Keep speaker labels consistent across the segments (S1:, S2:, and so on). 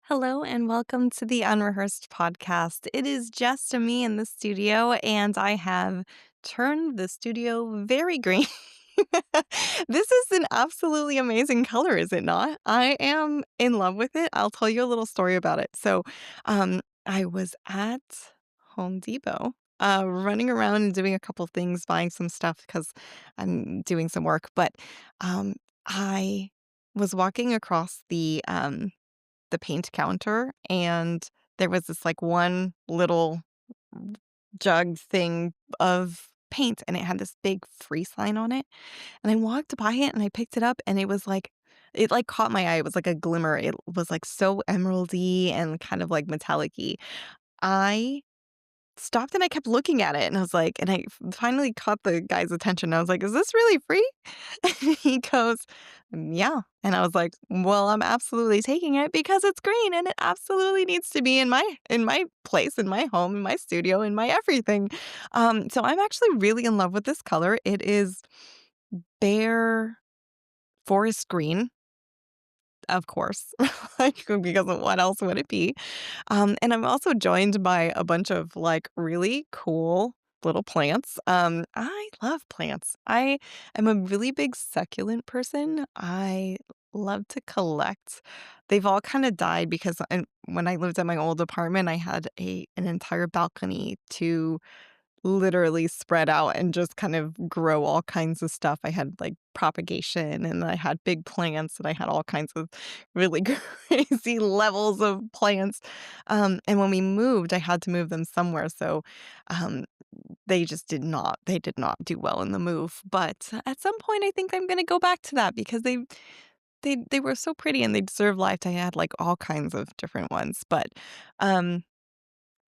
S1: Hello and welcome to the Unrehearsed Podcast. It is just me in the studio, and I have turned the studio very green. This is an absolutely amazing color, is it not? I am in love with it. I'll tell you a little story about it. I was at Home Depot, running around and doing a couple things, buying some stuff because I'm doing some work. But I was walking across the paint counter, and there was this, like, one little jug thing of paint, and it had this big free sign on it, and I walked by it, and I picked it up, and it caught my eye. It was like a glimmer. It was, like, so emeraldy and kind of, like, metallic-y. I stopped and I kept looking at it, and I was like and I finally caught the guy's attention. I was like, "Is this really free?" And he goes, "Yeah." And I was like, "Well, I'm absolutely taking it because it's green and it absolutely needs to be in my place, in my home, in my studio, in my everything." So I'm actually really in love with this color. It is bare forest green, of course, like, because what else would it be? And I'm also joined by a bunch of, like, really cool little plants. I love plants. I am a really big succulent person. I love to collect. They've all kinda died because when I lived at my old apartment, I had an entire balcony to literally spread out and just kind of grow all kinds of stuff. I had, like, propagation, and I had big plants, and I had all kinds of really crazy levels of plants. And when we moved, I had to move them somewhere, so, um, they did not do well in the move. But at some point, I think I'm gonna go back to that because they were so pretty and they deserve life. I had, like, all kinds of different ones. But, um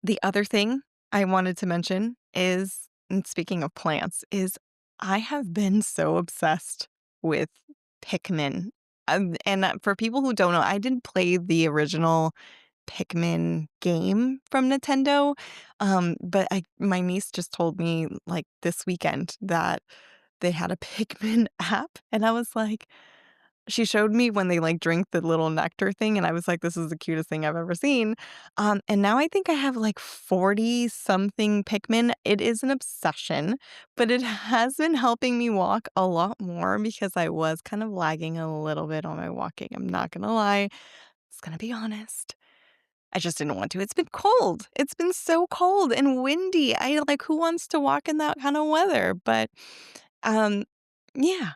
S1: the other thing I wanted to mention is and speaking of plants, is I have been so obsessed with Pikmin. For people who don't know, I didn't play the original Pikmin game from Nintendo, but I my niece just told me, like, this weekend that they had a Pikmin app, and I was like she showed me when they, like, drink the little nectar thing, and I was like, "This is the cutest thing I've ever seen." And now I think I have, like, 40 something Pikmin. It is an obsession, but it has been helping me walk a lot more because I was kind of lagging a little bit on my walking. I'm not gonna lie. Just gonna be honest. I just didn't want to. It's been cold. It's been so cold and windy. Who wants to walk in that kind of weather? But, um, yeah.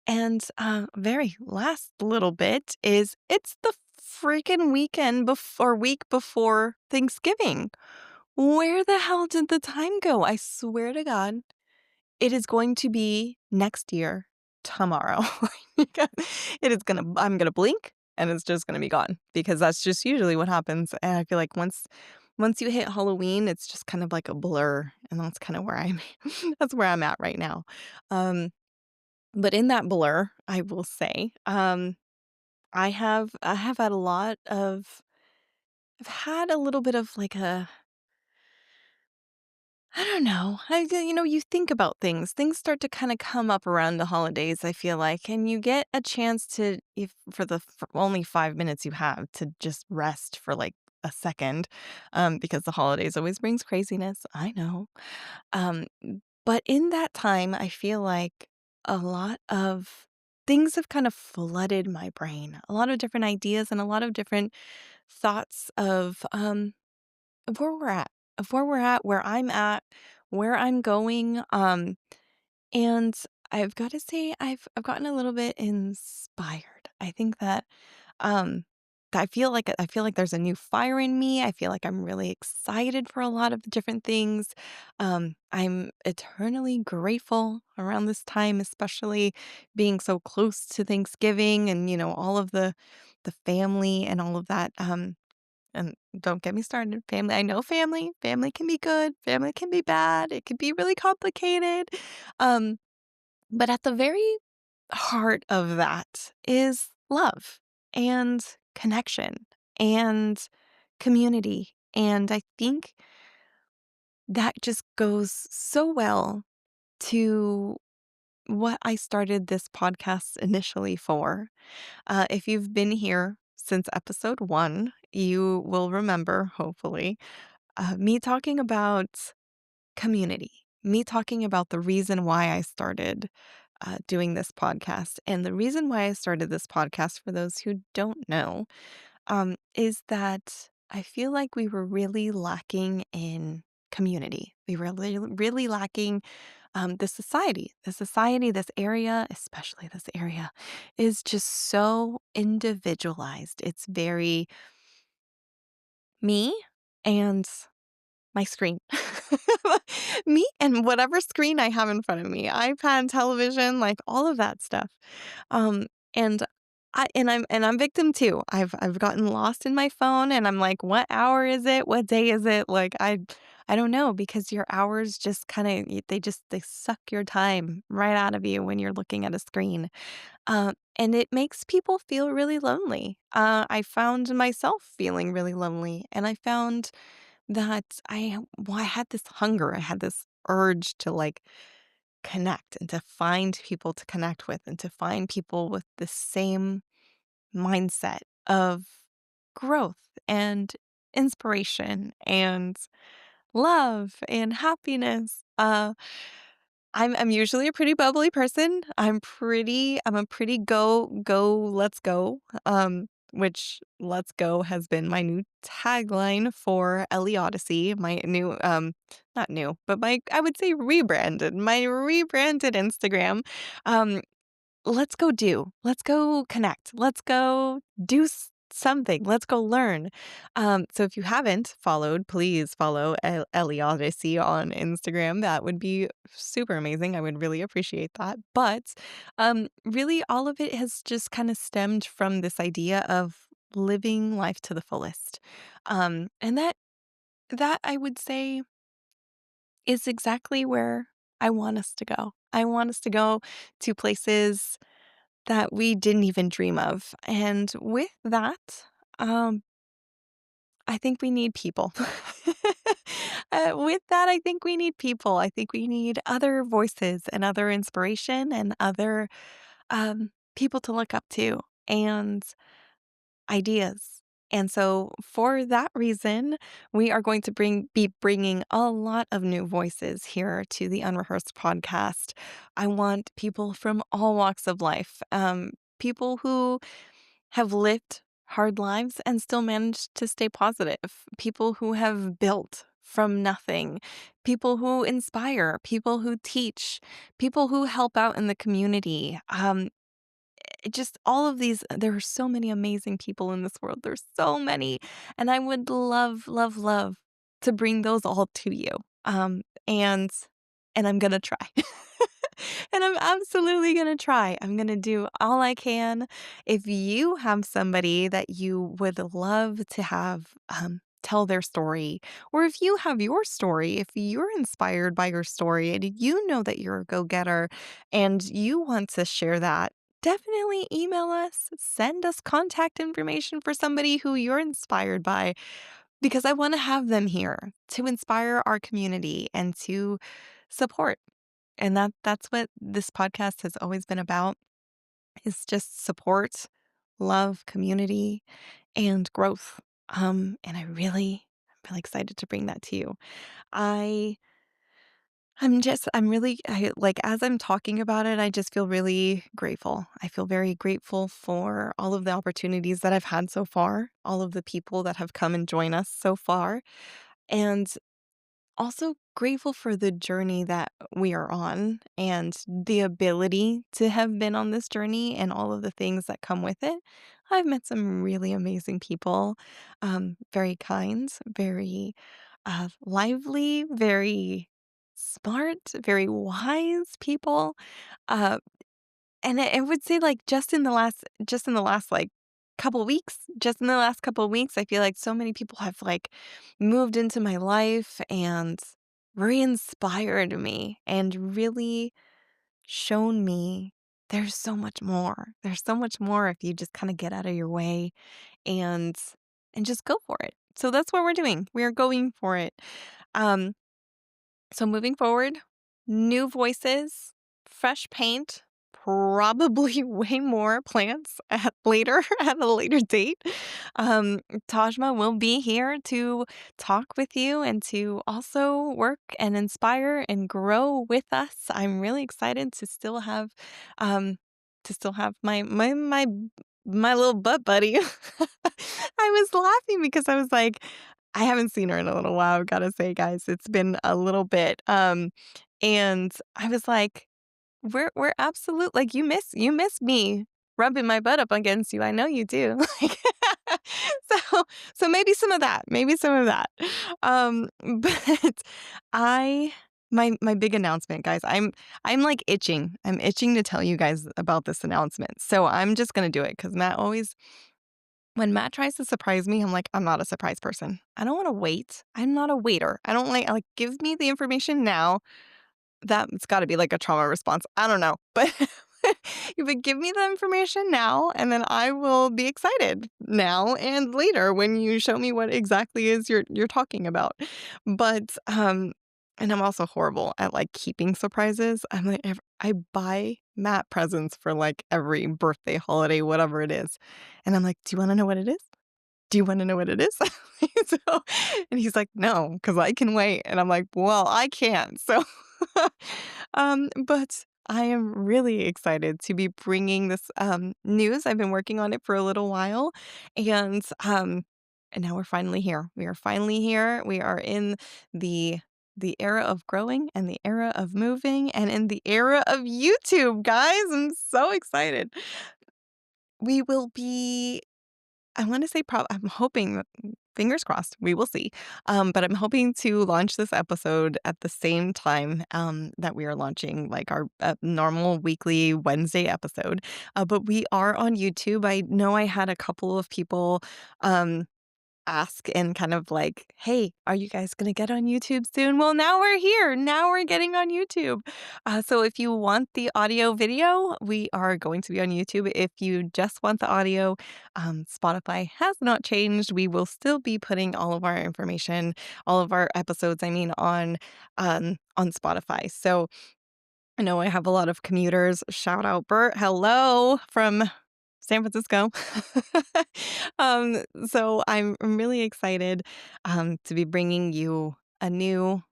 S1: And, very last little bit is it's the freaking week before Thanksgiving. Where the hell did the time go? I swear to God, it is going to be next year tomorrow. I'm gonna blink and it's just gonna be gone because that's just usually what happens. And I feel like once you hit Halloween, it's just kind of like a blur, and that's kinda where I'm that's where I'm at right now. Um but in that blur, I will say, I have had a lot of I've had a little bit of like a I don't know. You think about things. Things start to kind of come up around the holidays, I feel like, and you get a chance to if for only 5 minutes you have to just rest for like a second because the holidays always brings craziness. I know. Um, but in that time, I feel like a lot of things have kind of flooded my brain. A lot of different ideas and a lot of different thoughts of where we're at, where I'm at, where I'm going. And I've got to say, I've gotten a little bit inspired. I think that um I feel like there's a new fire in me. I feel like I'm really excited for a lot of the different things. I'm eternally grateful around this time, especially being so close to Thanksgiving and all of the family and all of that. And don't get me started, family. I know family can be good, family can be bad. It can be really complicated. Um, but at the very heart of that is love and connection and community. And I think that just goes so well to what I started this podcast initially for. If you've been here since episode 1, you will remember, hopefully, me talking about community, me talking about the reason why I started doing this podcast. And the reason why I started this podcast, for those who don't know, is that I feel like we were really lacking in community. We were really lacking the society, this area, especially this area, is just so individualized. It's very me and my screen. Me and whatever screen I have in front of me, iPad, television, like all of that stuff. Um, and I'm victim too. I've gotten lost in my phone and I'm like, what hour is it? What day is it? Like I don't know, because your hours just kind of they suck your time right out of you when you're looking at a screen. And it makes people feel really lonely. I found myself feeling really lonely, and I found that I had this hunger, I had this urge to, like, connect and to find people to connect with and to find people with the same mindset of growth and inspiration and love and happiness. I'm usually a pretty bubbly person. I'm a pretty let's go. Which let's go has been my new tagline for Ellie Odyssey, my new not new, but my I would say my rebranded Instagram. Um Let's go do. Let's go connect. Let's go do something. Let's go learn. So if you haven't followed, please follow Ellie Odyssey on Instagram. That would be super amazing. I would really appreciate that. But really, all of it has just kind of stemmed from this idea of living life to the fullest. And that I would say is exactly where I want us to go. I want us to go to places that we didn't even dream of. And with that, um, I think we need people. With that, I think we need people. I think we need other voices and other inspiration and other people to look up to and ideas. And so, for that reason, we are going to be bringing a lot of new voices here to the Unrehearsed podcast. I want people from all walks of life, people who have lived hard lives and still managed to stay positive, people who have built from nothing, people who inspire, people who teach, people who help out in the community. Just all of these, there are so many amazing people in this world. There's so many. And I would love, love, love to bring those all to you. Um, and and I'm gonna try. And I'm absolutely gonna try. I'm gonna do all I can. If you have somebody that you would love to have tell their story, or if you have your story, if you're inspired by your story and you know that you're a go-getter and you want to share that, definitely email us, send us contact information for somebody who you're inspired by, because I want to have them here to inspire our community and to support. And that's what this podcast has always been about, is just support, love, community, and growth. And I'm really excited to bring that to you. I I'm really like, as I'm talking about it, I just feel really grateful. I feel very grateful for all of the opportunities that I've had so far, all of the people that have come and joined us so far, and also grateful for the journey that we are on and the ability to have been on this journey and all of the things that come with it. I've met some really amazing people, very kind, very lively, very smart, very wise people. Uh, and I would say, like, just in the last, like, couple weeks, just in the last couple weeks, I feel like so many people have, like, moved into my life and re-inspired me and really shown me there's so much more. There's so much more if you just kinda get out of your way and just go for it. So that's what we're doing. We are going for it. Um so moving forward, new voices, fresh paint, probably way more plans at later at a later date. Um, Tajma will be here to talk with you and to also work and inspire and grow with us. I'm really excited um to still have my little butt buddy. I was laughing because I was like, I haven't seen her in a little while, I've gotta say, guys. It's been a little bit. And I was like, we're absolute like, you miss me rubbing my butt up against you, I know you do, like, so maybe some of that, maybe some of that. But I my big announcement, guys, I'm, like, itching. I'm itching to tell you guys about this announcement, so I'm just gonna do it because Matt always when Matt tries to surprise me, I'm like, "I'm not a surprise person. I don't wanna wait. I'm not a waiter. I don't like give me the information now." That's gotta be like a trauma response. I don't know, but but give me the information now, and then I will be excited now and later when you show me what exactly is you're talking about. But, and I'm also horrible at, like, keeping surprises. I'm like, I buy Matt presents for, like, every birthday, holiday, whatever it is, and I'm like, "Do you wanna know what it is? Do you wanna know what it is?" So and he's like, "No, because I can wait." And I'm like, "Well, I can't." So, but I am really excited to be bringing this, news. I've been working on it for a little while, and, and now we're finally here. We are finally here. We are in the era of growing and the era of moving and in the era of YouTube, guys. I'm so excited. We will be I wanna say I'm hoping fingers crossed, we will see, but I'm hoping to launch this episode at the same time, that we are launching, like, our, normal weekly Wednesday episode, but we are on YouTube. I know I had a couple of people, um ask and kind of like, "Hey, are you guys gonna get on YouTube soon?" Well, now we're here. Now we're getting on YouTube. So if you want the audio video, we are going to be on YouTube. If you just want the audio, Spotify has not changed. We will still be putting all of our information, all of our episodes, I mean, on Spotify. So I know I have a lot of commuters. Shout out Bert. Hello from San Francisco. So I'm really excited to be bringing you a new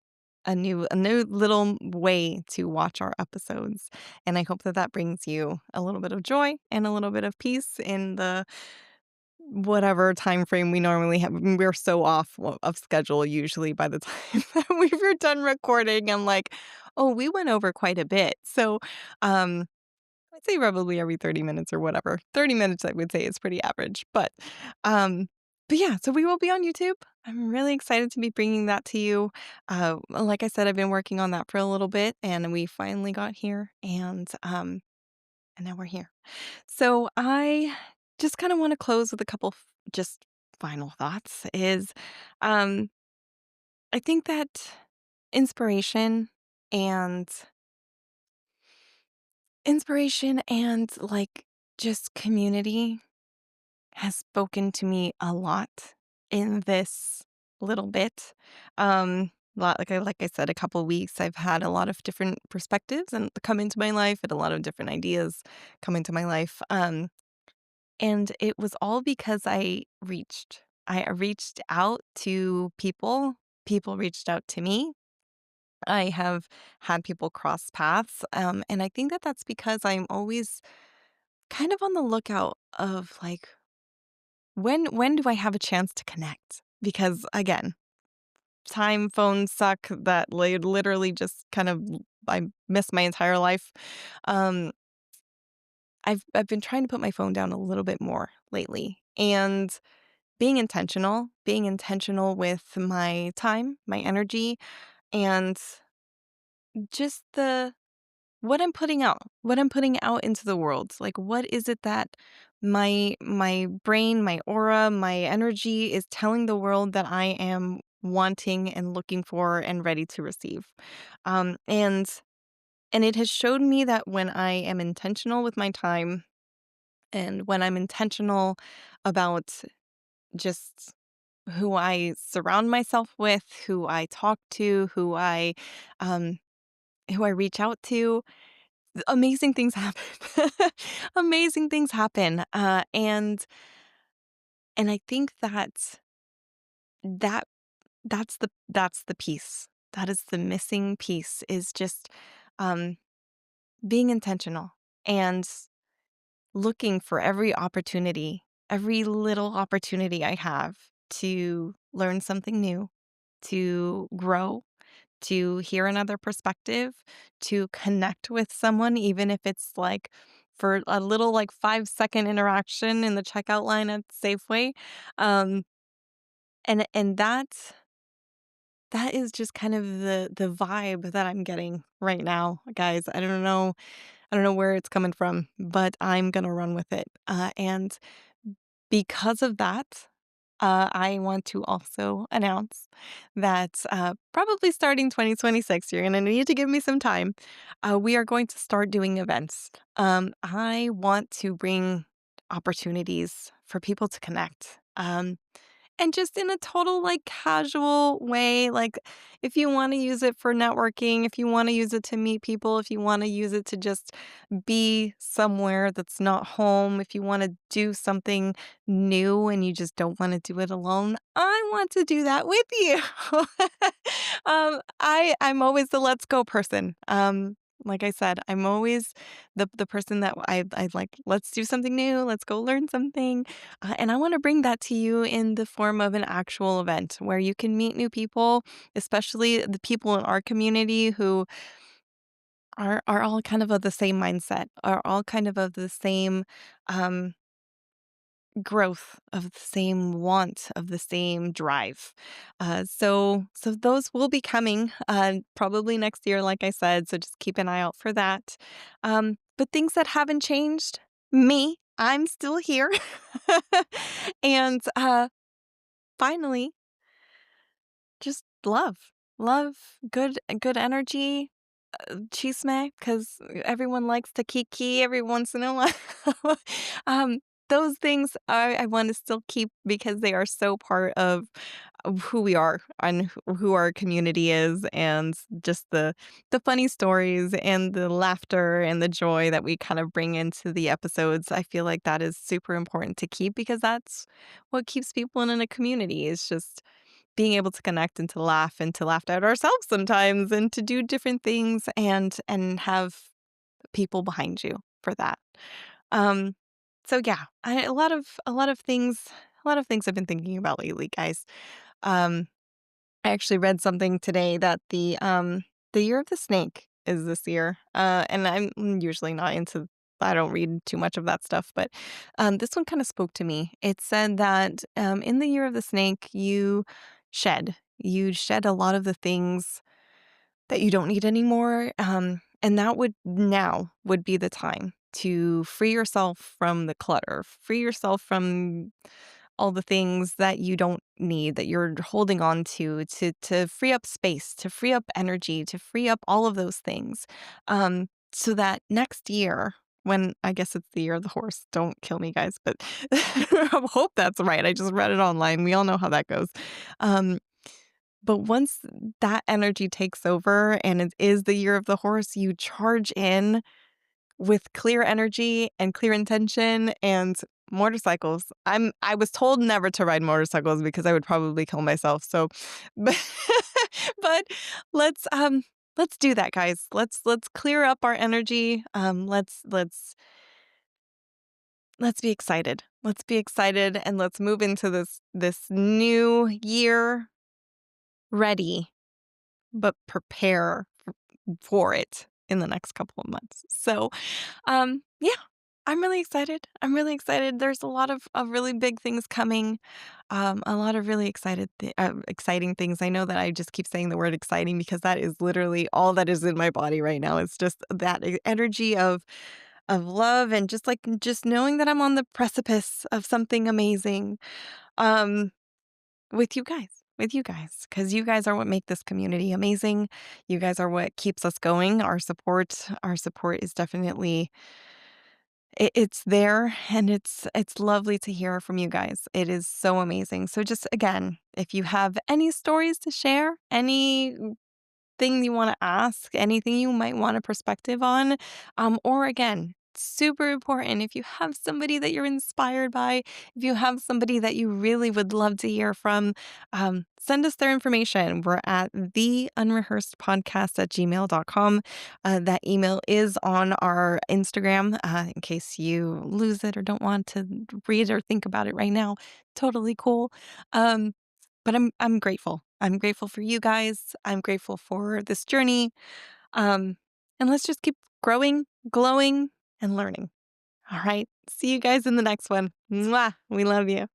S1: little way to watch our episodes, and I hope that that brings you a little bit of joy and a little bit of peace in the whatever time frame we normally have. We're so off of schedule usually by the time that we're done recording. I'm like, oh, we went over quite a bit. So, I'd say probably every 30 minutes or whatever. 30 minutes, I would say, is pretty average. Um, but yeah, so we will be on YouTube. I'm really excited to be bringing that to you. Like I said, I've been working on that for a little bit, and we finally got here, and now we're here. So I just kind of want to close with a couple just final thoughts. Um, I think that inspiration and like just community has spoken to me a lot in this little bit. Like I said, a couple weeks, I've had a lot of different perspectives and come into my life, and a lot of different ideas come into my life. And it was all because I reached out to people. People reached out to me. I have had people cross paths, and I think that that's because I'm always kind of on the lookout of like when do I have a chance to connect? Because again, time phones suck that literally just kind of I miss my entire life. Um, I've been trying to put my phone down a little bit more lately and being intentional with my time, my energy, and just what I'm putting out into the world. Like, what is it that my brain, my aura, my energy is telling the world that I am wanting and looking for and ready to receive? Um, and and it has showed me that when I am intentional with my time and when I'm intentional about just who I surround myself with, who I talk to, um, who I reach out to, amazing things happen. Amazing things happen. And I think that that's the piece. That is the missing piece is just um being intentional and looking for every little opportunity I have to learn something new, to grow, to hear another perspective, to connect with someone, even if it's like for a little like 5-second interaction in the checkout line at Safeway. Um, and that is just kind of the vibe that I'm getting right now, guys. I don't know where it's coming from, but I'm gonna run with it. And because of that, I want to also announce that probably starting 2026, you're going to need to give me some time. We are going to start doing events. I want to bring opportunities for people to connect. And just in a total, like, casual way, like, if you wanna use it for networking, if you wanna use it to meet people, if you wanna use it to just be somewhere that's not home, if you wanna do something new and you just don't wanna do it alone, I want to do that with you. I'm always the let's go person. Like I said, I'm always the person that I like, let's do something new, let's go learn something. And I want to bring that to you in the form of an actual event where you can meet new people, especially the people in our community who are all kind of the same mindset, are all kind of the same um, growth, of the same want, of the same drive. So those will be coming probably next year, like I said. So just keep an eye out for that. But things that haven't changed, me, I'm still here. And finally, just love, good energy, chisme, because everyone likes to kiki every once in a while. Um, those things I wanna still keep because they are so part of who we are and who our community is, and just the funny stories and the laughter and the joy that we kind of bring into the episodes. I feel like that is super important to keep because that's what keeps people in a community, is just being able to connect and to laugh at ourselves sometimes and to do different things and have people behind you for that. Um, so yeah, a lot of things I've been thinking about lately, guys. Um, I actually read something today that the year of the snake is this year. And I'm usually not into I don't read too much of that stuff, but this one kind of spoke to me. It said that in the year of the snake, you shed a lot of the things that you don't need anymore. And that would be the time to free yourself from the clutter, free yourself from all the things that you don't need, that you're holding on to free up space, to free up energy, to free up all of those things. So that next year, when I guess it's the year of the horse, don't kill me, guys, but I hope that's right. I just read it online. We all know how that goes. Um, but once that energy takes over and it is the year of the horse, you charge in with clear energy and clear intention and motorcycles. I was told never to ride motorcycles because I would probably kill myself. So but, but let's let's do that, guys. Let's clear up our energy. Let's be excited. Let's be excited and let's move into this new year ready, but prepare for it in the next couple of months. So yeah, I'm really excited. I'm really excited. There's a lot of really big things coming. A lot of really exciting things. I know that I just keep saying the word exciting because that is literally all that is in my body right now. It's just that energy of love and just knowing that I'm on the precipice of something amazing. Um, with you guys. With you guys, because you guys are what make this community amazing. You guys are what keeps us going. Our support is definitely it's there, and it's lovely to hear from you guys. It is so amazing. So just again, if you have any stories to share, any anything you want to ask, anything you might want a perspective on. Or again, super important if you have somebody that you're inspired by, if you have somebody that you really would love to hear from, send us their information. We're at the unrehearsed podcast at gmail.com. That email is on our Instagram in case you lose it or don't want to read or think about it right now. Totally cool. Um, but I'm grateful. I'm grateful for you guys. I'm grateful for this journey. Um, and let's just keep growing, glowing, and learning. All right. See you guys in the next one. Mwah. We love you.